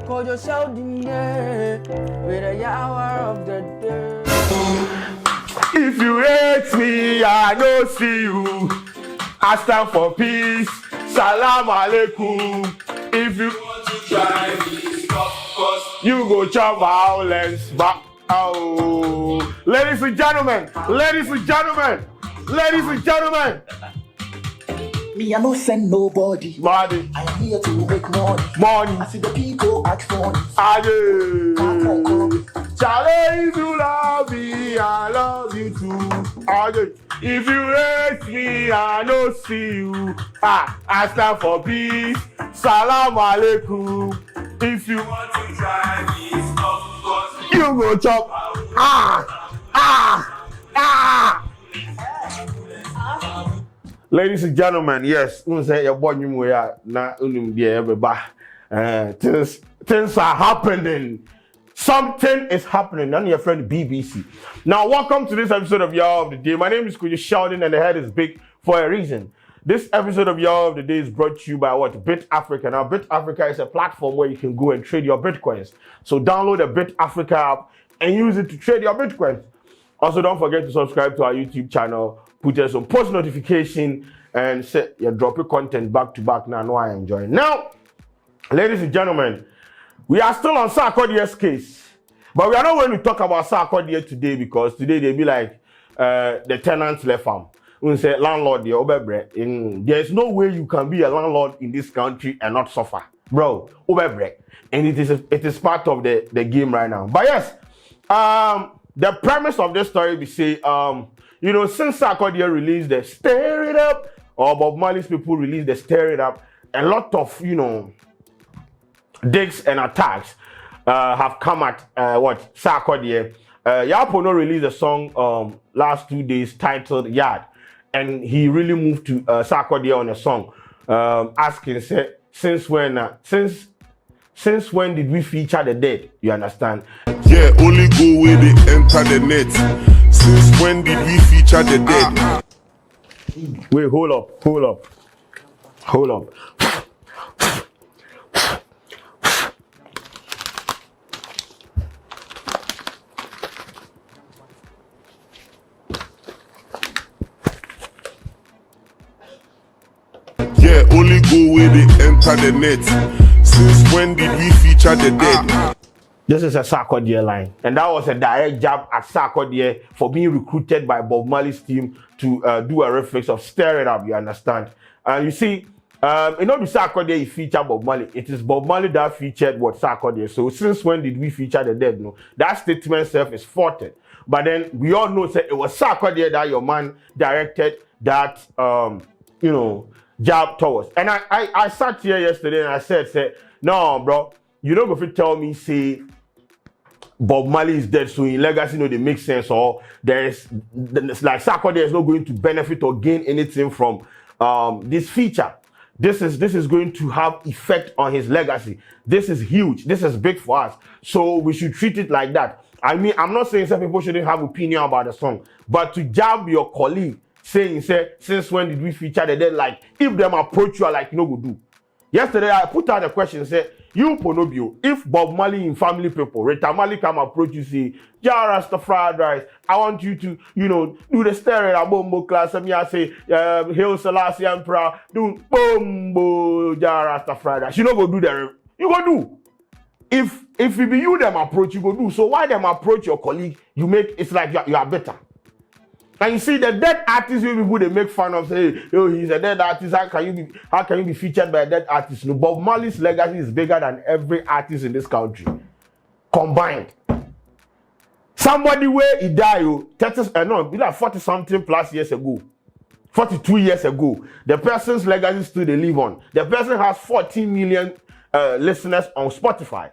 Cause you're Sheldon, yeah, with a hour of the day. If you hate me, I don't see you. I stand for peace. Salam alaikum. If you want to try me, stop, cause you go chop violence back. Oh, ladies and gentlemen, ladies and gentlemen, ladies and gentlemen. Me, I no send nobody. Body. I am here to make money. Money. I see the people ask money. Aye. Charlie, if you love me, I love you too. Aye. If you hate me, I no see you. I stand for peace. Salam alaikum. If you want to try me, stop, cause you go chop. Ladies and gentlemen, yes, say your boy na things are happening. Something is happening. And your friend BBC. Now, welcome to this episode of Y'all of the Day. My name is Sheldon, and the head is big for a reason. This episode of Y'all of the Day is brought to you by what? Bit Africa. Now, Bit Africa is a platform where you can go and trade your bitcoins. So download the Bit Africa app and use it to trade your bitcoins. Also, don't forget to subscribe to our YouTube channel, put us on post notification, and set your drop your content back to back. Now, I know I enjoy. Now, ladies and gentlemen, we are still on Sarkodie's case, but we are not going to talk about Sarkodie today because today they be like the tenants left farm. We say landlord, there is no way you can be a landlord in this country and not suffer, bro. And it is part of the game right now. But yes, the premise of this story we say, since Sarkodie released the Stir It Up, or Bob Marley's people released the Stir It Up, a lot of digs and attacks have come at Sarkodie. Pono released a song last 2 days titled Yard, and he really moved to Sarkodie on a song, asking, since when did we feature the dead? You understand? Yeah, only go where they enter the net. Since when did we feature the dead? Wait, hold up. Yeah, only go where they enter the net. Since when did we feature the dead? This is a Sarkodie line, and that was a direct jab at Sarkodie for being recruited by Bob Marley's team to do a reflex of Stir It Up. You understand? And you see, it not be Sarkodie he featured Bob Marley. It is Bob Marley that featured Sarkodie. So since when did we feature the dead? No, that statement itself is faulted. But then we all know that it was Sarkodie that your man directed that jab towards. And I sat here yesterday and I said, no, bro, you don't go to tell me say Bob Marley is dead, so in legacy, they make sense, or there's like Sarkodie is not going to benefit or gain anything from this feature. This is going to have effect on his legacy. This is huge. This is big for us. So we should treat it like that. I mean, I'm not saying some people shouldn't have opinion about the song, but to jab your colleague saying, since when did we feature the dead? Like, if them approach you, like, go do. Yesterday, I put out a question, said, you Ponobion, if Bob Marley in family people, Rita Marley come approach you, say, Rasta fried rice, I want you to, do the Stir It Up Bombo class, and I say, Hail Selassie Emperor, do Bombo Rasta fried rice. You go do that. You go do. If it be you them approach, you go do. So why them approach your colleague? You make it's like you are better. And you see the dead artist people they make fun of, say, he's a dead artist. How can you be featured by a dead artist? No, Bob Marley's legacy is bigger than every artist in this country combined. Somebody where he died, 40 something plus years ago, 42 years ago. The person's legacy still they live on. The person has 14 million listeners on Spotify,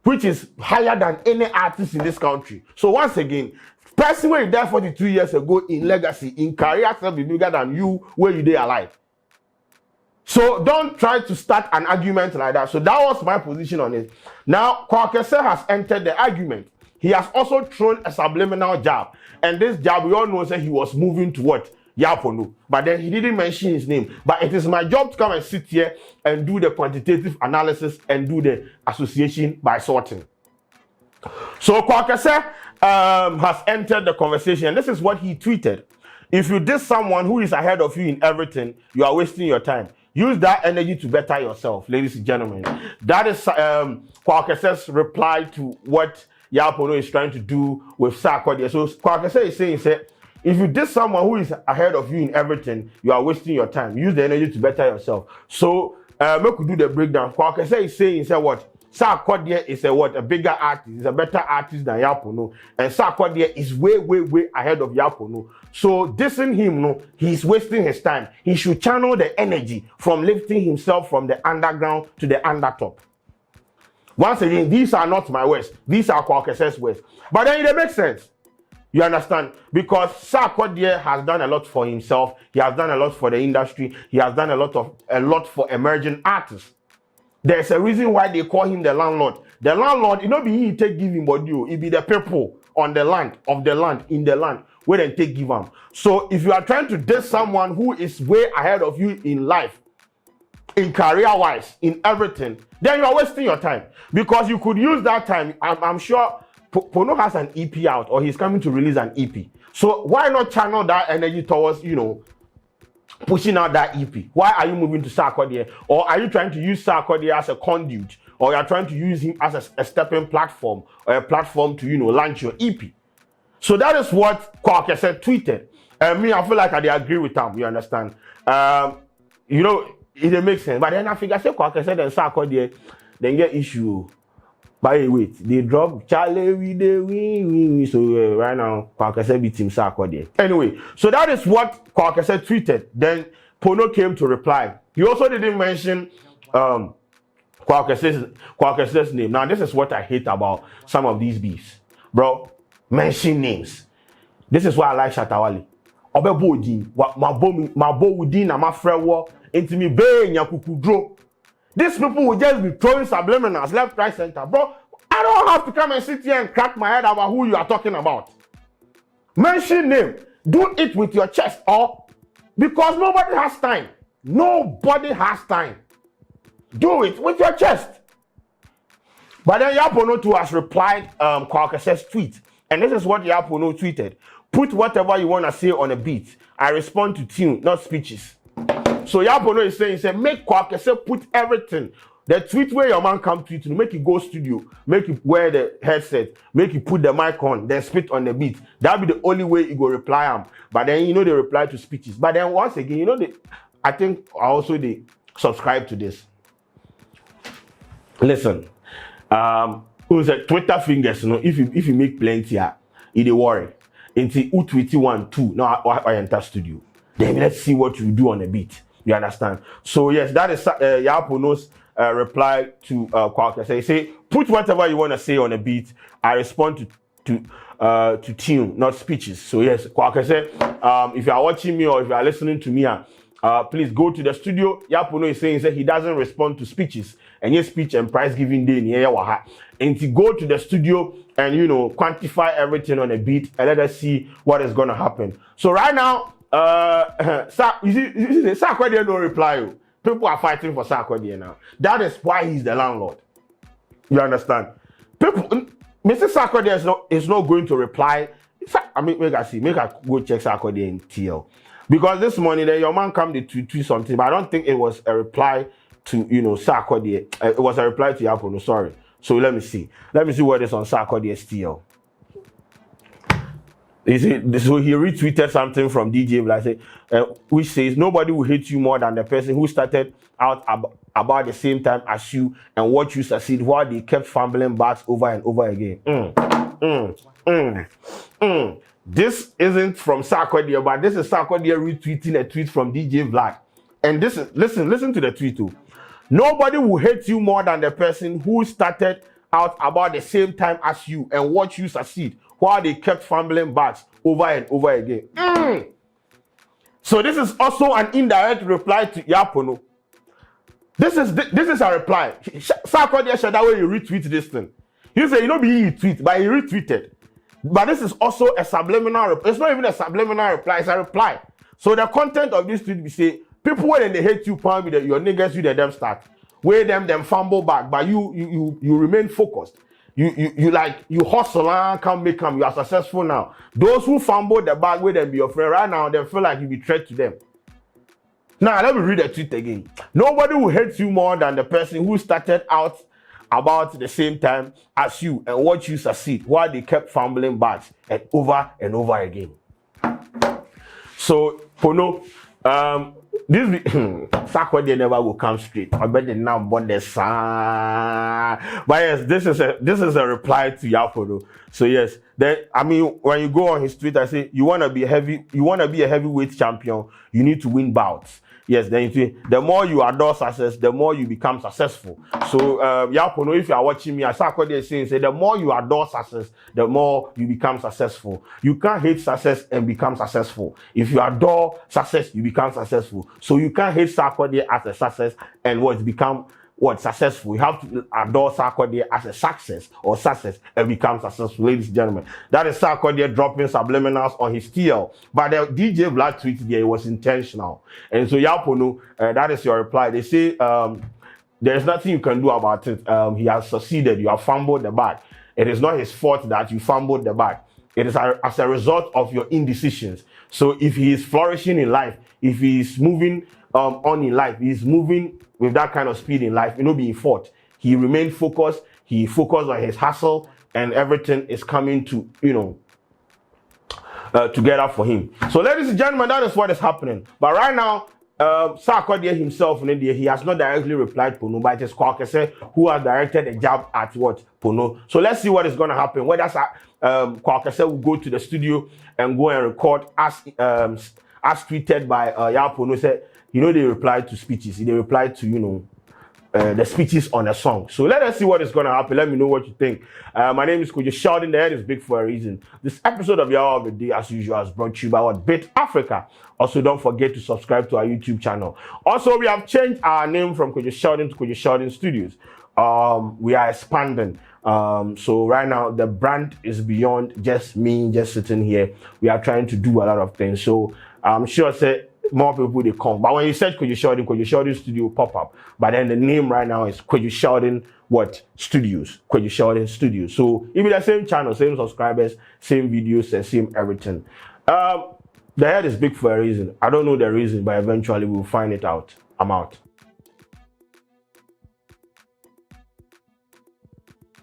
which is higher than any artist in this country. So once again, person where you died 42 years ago in legacy, in career, will be bigger than you where you are alive. So don't try to start an argument like that. So that was my position on it. Now, Kese has entered the argument. He has also thrown a subliminal jab. And this jab, we all know that he was moving to what? Pono. But then he didn't mention his name. But it is my job to come and sit here and do the quantitative analysis and do the association by sorting. So Kwaw Kese has entered the conversation, and this is what he tweeted. If you diss someone who is ahead of you in everything, you are wasting your time. Use that energy to better yourself, ladies and gentlemen. That is Kwaw Kese's reply to what Pono is trying to do with Sarkodie. So Kwaw Kese is saying, if you diss someone who is ahead of you in everything, you are wasting your time. Use the energy to better yourself. So make we do the breakdown. Kwaw Kese is saying, what? Sarkodie is a bigger artist, is a better artist than Pono, and Sarkodie is way ahead of Pono. So dissing him, he's wasting his time. He should channel the energy from lifting himself from the underground to the undertop. Once again, these are not my words. These are Kwaw Kese's words. But then it makes sense. You understand? Because Sarkodie has done a lot for himself. He has done a lot for the industry. He has done a lot for emerging artists. There's a reason why they call him the landlord. The landlord, it not be he take give him body, it be the people on the land, in the land, where they take give him. So if you are trying to date someone who is way ahead of you in life, in career-wise, in everything, then you are wasting your time. Because you could use that time. I'm sure Pono has an EP out, or he's coming to release an EP. So why not channel that energy towards, pushing out that EP? Why are you moving to Sarkodie? Or are you trying to use Sarkodie as a conduit? Or you're trying to use him as a stepping platform, or a platform to, launch your EP? So that is what Kwaw Kese tweeted. And me, I feel like I agree with him, you understand? It makes sense. But then I figure, say Kwaw Kese and Sarkodie, then get issue. But wait, they drop Charlie with the win. So right now, Kwaw Kese beat him Sarkodie. Anyway, so that is what Kwaw Kese tweeted. Then Pono came to reply. He also didn't mention Kwaw Kese's name. Now, this is what I hate about some of these beefs. Bro, mention names. This is why I like Shatawale. Obebodi, Mabo Udin, Amafrewo, Intimi Bay, Nyakukudro. These people will just be throwing subliminals left, right, center. Bro, I don't have to come and sit here and crack my head about who you are talking about. Mention name. Do it with your chest, or because nobody has time. Nobody has time. Do it with your chest. But then Pono too has replied Kwaw Kese's tweet. And this is what Pono tweeted. Put whatever you want to say on a beat. I respond to tune, not speeches. So Pono is saying, make Kwaw Kese put everything. The tweet where your man come tweet, make you go studio, make you wear the headset, make you put the mic on, then spit on the beat. That'll be the only way you go reply him. But then they reply to speeches. But then once again, I think also they subscribe to this. Listen, who's a Twitter fingers, if you make plenty, it worry. Until U21 1, 2, now I enter studio. Then let's see what you do on the beat. You understand? So yes, that is Pono's reply to Kwaw Kese. He say, put whatever you want to say on a beat. I respond to tune, not speeches. So yes, Kwaw Kese, if you are watching me or if you are listening to me, please go to the studio. Pono is saying he doesn't respond to speeches. And your speech and prize giving day and to go to the studio and quantify everything on a beat and let us see what is gonna happen. So right now, you see, Sarkodie no reply. People are fighting for Sarkodie now. That is why he's the landlord. You understand? People, Mr. Sarkodie is not going to reply. Make I go check Sarkodie in TL. Because this morning, your man come to tweet something, but I don't think it was a reply to Sarkodie. It was a reply to Pono. Sorry. So let me see. Let me see what is on Sarkodie's TL. You see, so he retweeted something from DJ Vlad, which says nobody will hate you more than the person who started out about the same time as you and watch you succeed while they kept fumbling bags over and over again. This isn't from Sarkodie, but this is Sarkodie retweeting a tweet from DJ Vlad. And this is listen to the tweet too. Nobody will hate you more than the person who started out about the same time as you and watch you succeed while they kept fumbling bags over and over again. So this is also an indirect reply to Pono. This is a reply. Sarkodie said that way you retweet this thing. You say he tweet, but he retweeted. But this is also a subliminal reply. It's not even a subliminal reply, it's a reply. So the content of this tweet be say people when they hate you, palm with your niggas you them start. Where them fumble back, but you remain focused. You like you hustle and come make come. You are successful now. Those who fumble the bag with them be your friend right now, they feel like you be threat to them. Now let me read the tweet again. Nobody will hate you more than the person who started out about the same time as you and watch you succeed while they kept fumbling bags and over again. So Pono, this Sarkodie never will come straight. I bet they now bought the sign. But yes, this is a reply to Pono. So yes, then I mean when you go on his Twitter, say you wanna be a heavyweight champion, you need to win bouts. Yes, then you see, the more you adore success, the more you become successful. So, Pono, if you are watching me, as Sarkodie is saying, say the more you adore success, the more you become successful. You can't hate success and become successful. If you adore success, you become successful. So you can't hate Sarkodie as a success and become successful. You have to adore Sarkodie as a success and become successful, ladies and gentlemen. That is Sarkodie dropping subliminals on his TL. But the DJ Black tweet there, it was intentional. And so Pono, that is your reply. They say there is nothing you can do about it. He has succeeded. You have fumbled the bag. It is not his fault that you fumbled the bag. It is as a result of your indecisions. So if he is flourishing in life, if he is moving on in life, he is moving with that kind of speed in life, being fought. He remained focused. He focused on his hustle, and everything is coming to, together for him. So, ladies and gentlemen, that is what is happening. But right now, Sarkodie himself in India, he has not directly replied Pono, but it is Kwaw Kese who has directed a jab at Pono. So let's see what is going to happen. Whether Kwaw Kese will go to the studio and go and record as tweeted by Pono said. They replied to speeches. They replied to, the speeches on a song. So let us see what is going to happen. Let me know what you think. My name is Sheldon. The head is big for a reason. This episode of Hour of the Day, as usual, is brought to you by Bit Africa. Also, don't forget to subscribe to our YouTube channel. Also, we have changed our name from Sheldon to Sheldon Studios. We are expanding. So right now, the brand is beyond just me, just sitting here. We are trying to do a lot of things. So I'm sure more people they come. But when you search Sheldon Studio pop up. But then the name right now is Sheldon Studios. Sheldon Studios. So even the same channel, same subscribers, same videos, and same everything. The head is big for a reason. I don't know the reason, but eventually we'll find it out. I'm out.